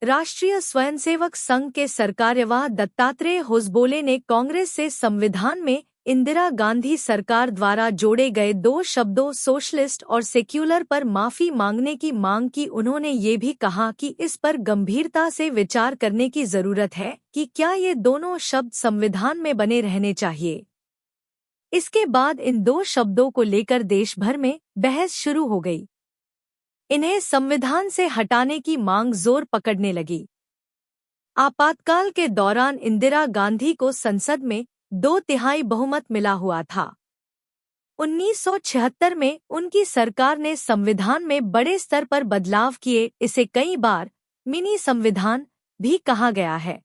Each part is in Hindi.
राष्ट्रीय स्वयंसेवक संघ के सरकार्यवाह दत्तात्रेय होसबोले ने कांग्रेस से संविधान में इंदिरा गांधी सरकार द्वारा जोड़े गए 2 शब्दों सोशलिस्ट और सेक्युलर पर माफी मांगने की मांग की। उन्होंने ये भी कहा कि इस पर गंभीरता से विचार करने की जरूरत है कि क्या ये दोनों शब्द संविधान में बने रहने चाहिए। इसके बाद इन 2 शब्दों को लेकर देश भर में बहस शुरू हो गई। इन्हें संविधान से हटाने की मांग जोर पकड़ने लगी। आपातकाल के दौरान इंदिरा गांधी को संसद में 2/3 बहुमत मिला हुआ था। 1976 में उनकी सरकार ने संविधान में बड़े स्तर पर बदलाव किए। इसे कई बार मिनी संविधान भी कहा गया है,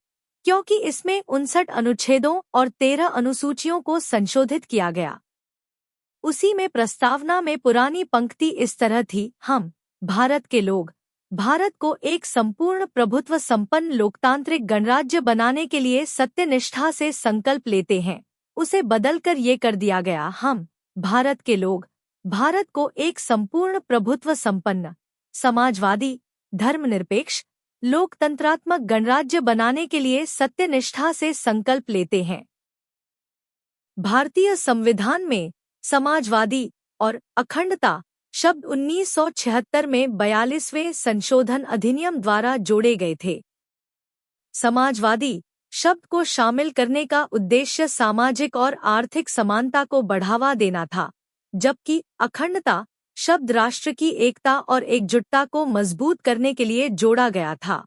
क्योंकि इसमें 59 अनुच्छेदों और 13 अनुसूचियों को संशोधित किया गया। उसी में प्रस्तावना में पुरानी पंक्ति इस तरह थी, हम भारत के लोग भारत को एक संपूर्ण प्रभुत्व संपन्न लोकतांत्रिक गणराज्य बनाने के लिए सत्यनिष्ठा से संकल्प लेते हैं। उसे बदलकर ये कर दिया गया, हम भारत के लोग भारत को एक संपूर्ण प्रभुत्व संपन्न समाजवादी धर्मनिरपेक्ष लोकतंत्रात्मक गणराज्य बनाने के लिए सत्यनिष्ठा से संकल्प लेते हैं। भारतीय संविधान में समाजवादी और अखंडता शब्द 1976 में 42वें संशोधन अधिनियम द्वारा जोड़े गए थे। समाजवादी शब्द को शामिल करने का उद्देश्य सामाजिक और आर्थिक समानता को बढ़ावा देना था, जबकि अखंडता शब्द राष्ट्र की एकता और एकजुटता को मजबूत करने के लिए जोड़ा गया था।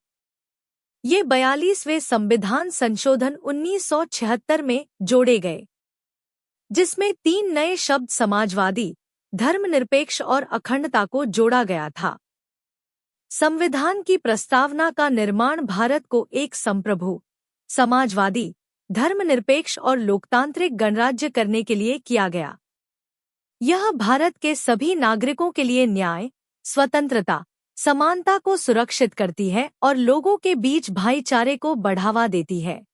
ये 42वें संविधान संशोधन 1976 में जोड़े गए, जिसमें 3 नए शब्द समाजवादी धर्मनिरपेक्ष और अखंडता को जोड़ा गया था। संविधान की प्रस्तावना का निर्माण भारत को एक संप्रभु समाजवादी धर्मनिरपेक्ष और लोकतांत्रिक गणराज्य करने के लिए किया गया। यह भारत के सभी नागरिकों के लिए न्याय, स्वतंत्रता, समानता को सुरक्षित करती है और लोगों के बीच भाईचारे को बढ़ावा देती है।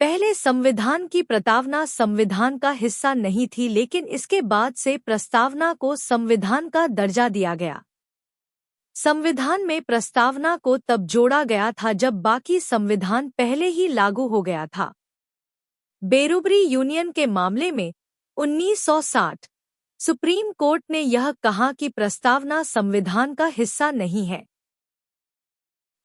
पहले संविधान की प्रस्तावना संविधान का हिस्सा नहीं थी, लेकिन इसके बाद से प्रस्तावना को संविधान का दर्जा दिया गया। संविधान में प्रस्तावना को तब जोड़ा गया था जब बाकी संविधान पहले ही लागू हो गया था। बेरुबरी यूनियन के मामले में 1960 सुप्रीम कोर्ट ने यह कहा कि प्रस्तावना संविधान का हिस्सा नहीं है।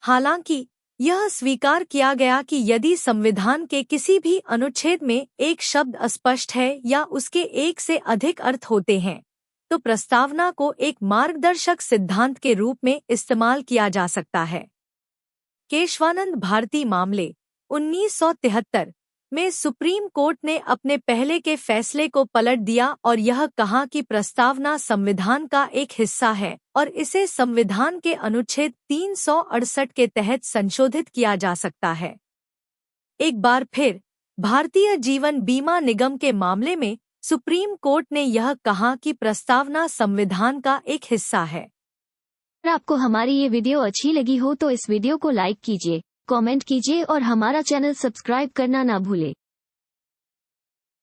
हालांकि यह स्वीकार किया गया कि यदि संविधान के किसी भी अनुच्छेद में एक शब्द अस्पष्ट है या उसके एक से अधिक अर्थ होते हैं, तो प्रस्तावना को एक मार्गदर्शक सिद्धांत के रूप में इस्तेमाल किया जा सकता है। केशवानंद भारती मामले 1973 में सुप्रीम कोर्ट ने अपने पहले के फैसले को पलट दिया और यह कहा कि प्रस्तावना संविधान का एक हिस्सा है और इसे संविधान के अनुच्छेद 368 के तहत संशोधित किया जा सकता है। एक बार फिर भारतीय जीवन बीमा निगम के मामले में सुप्रीम कोर्ट ने यह कहा कि प्रस्तावना संविधान का एक हिस्सा है। अगर आपको हमारी ये वीडियो अच्छी लगी हो तो इस वीडियो को लाइक कीजिए, कमेंट कीजिए और हमारा चैनल सब्सक्राइब करना ना भूलें।